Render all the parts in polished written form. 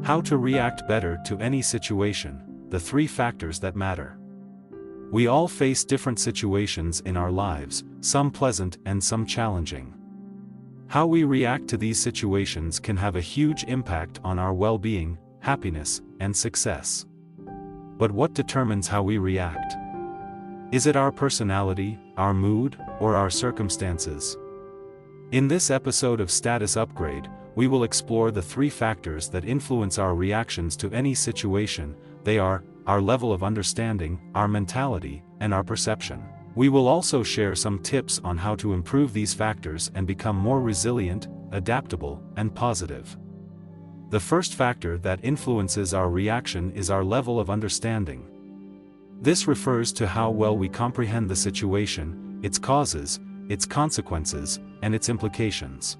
How to react better to any situation, the 3 factors that matter. We all face different situations in our lives, some pleasant and some challenging. How we react to these situations can have a huge impact on our well-being, happiness, and success. But what determines how we react? Is it our personality, our mood, or our circumstances? In this episode of Status Upgrade, we will explore the 3 factors that influence our reactions to any situation. They are our level of understanding, our mentality, and our perception. We will also share some tips on how to improve these factors and become more resilient, adaptable, and positive. The first factor that influences our reaction is our level of understanding. This refers to how well we comprehend the situation, its causes, its consequences, and its implications.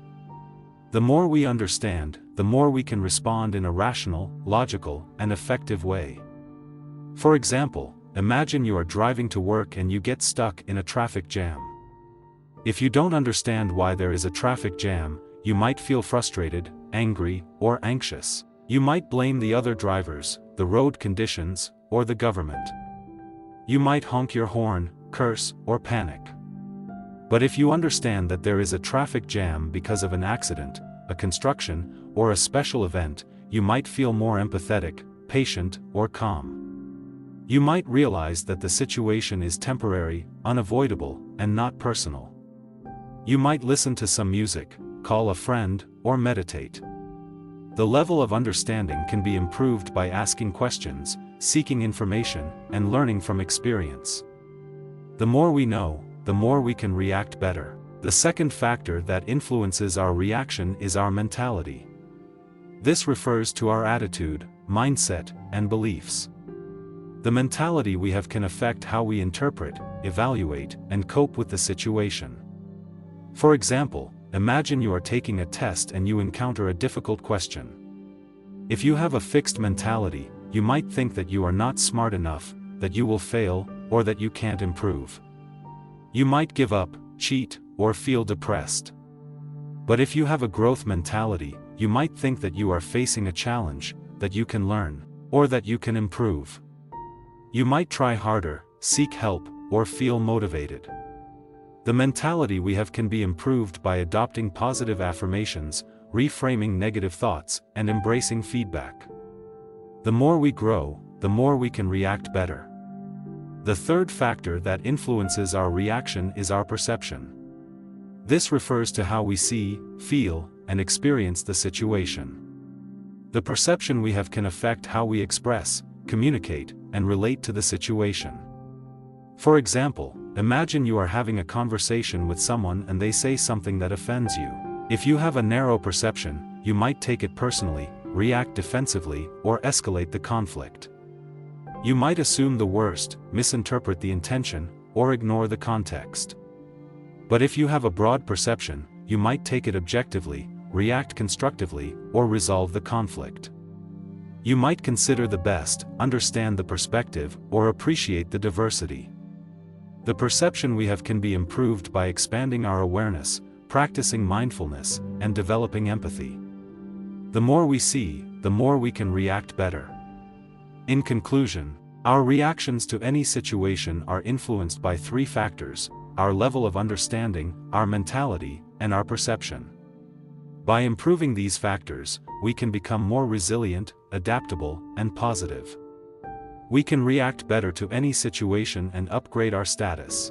The more we understand, the more we can respond in a rational, logical, and effective way. For example, imagine you are driving to work and you get stuck in a traffic jam. If you don't understand why there is a traffic jam, you might feel frustrated, angry, or anxious. You might blame the other drivers, the road conditions, or the government. You might honk your horn, curse, or panic. But if you understand that there is a traffic jam because of an accident, a construction, or a special event, you might feel more empathetic, patient, or calm. You might realize that the situation is temporary, unavoidable, and not personal. You might listen to some music, call a friend, or meditate. The level of understanding can be improved by asking questions, seeking information, and learning from experience. The more we know, the more we can react better. The second factor that influences our reaction is our mentality. This refers to our attitude, mindset, and beliefs. The mentality we have can affect how we interpret, evaluate, and cope with the situation. For example, imagine you are taking a test and you encounter a difficult question. If you have a fixed mentality, you might think that you are not smart enough, that you will fail, or that you can't improve. You might give up, cheat, or feel depressed. But if you have a growth mentality, you might think that you are facing a challenge, that you can learn, or that you can improve. You might try harder, seek help, or feel motivated. The mentality we have can be improved by adopting positive affirmations, reframing negative thoughts, and embracing feedback. The more we grow, the more we can react better. The third factor that influences our reaction is our perception. This refers to how we see, feel, and experience the situation. The perception we have can affect how we express, communicate, and relate to the situation. For example, imagine you are having a conversation with someone and they say something that offends you. If you have a narrow perception, you might take it personally, react defensively, or escalate the conflict. You might assume the worst, misinterpret the intention, or ignore the context. But if you have a broad perception, you might take it objectively, react constructively, or resolve the conflict. You might consider the best, understand the perspective, or appreciate the diversity. The perception we have can be improved by expanding our awareness, practicing mindfulness, and developing empathy. The more we see, the more we can react better. In conclusion, our reactions to any situation are influenced by 3 factors: our level of understanding, our mentality, and our perception. By improving these factors, we can become more resilient, adaptable, and positive. We can react better to any situation and upgrade our status.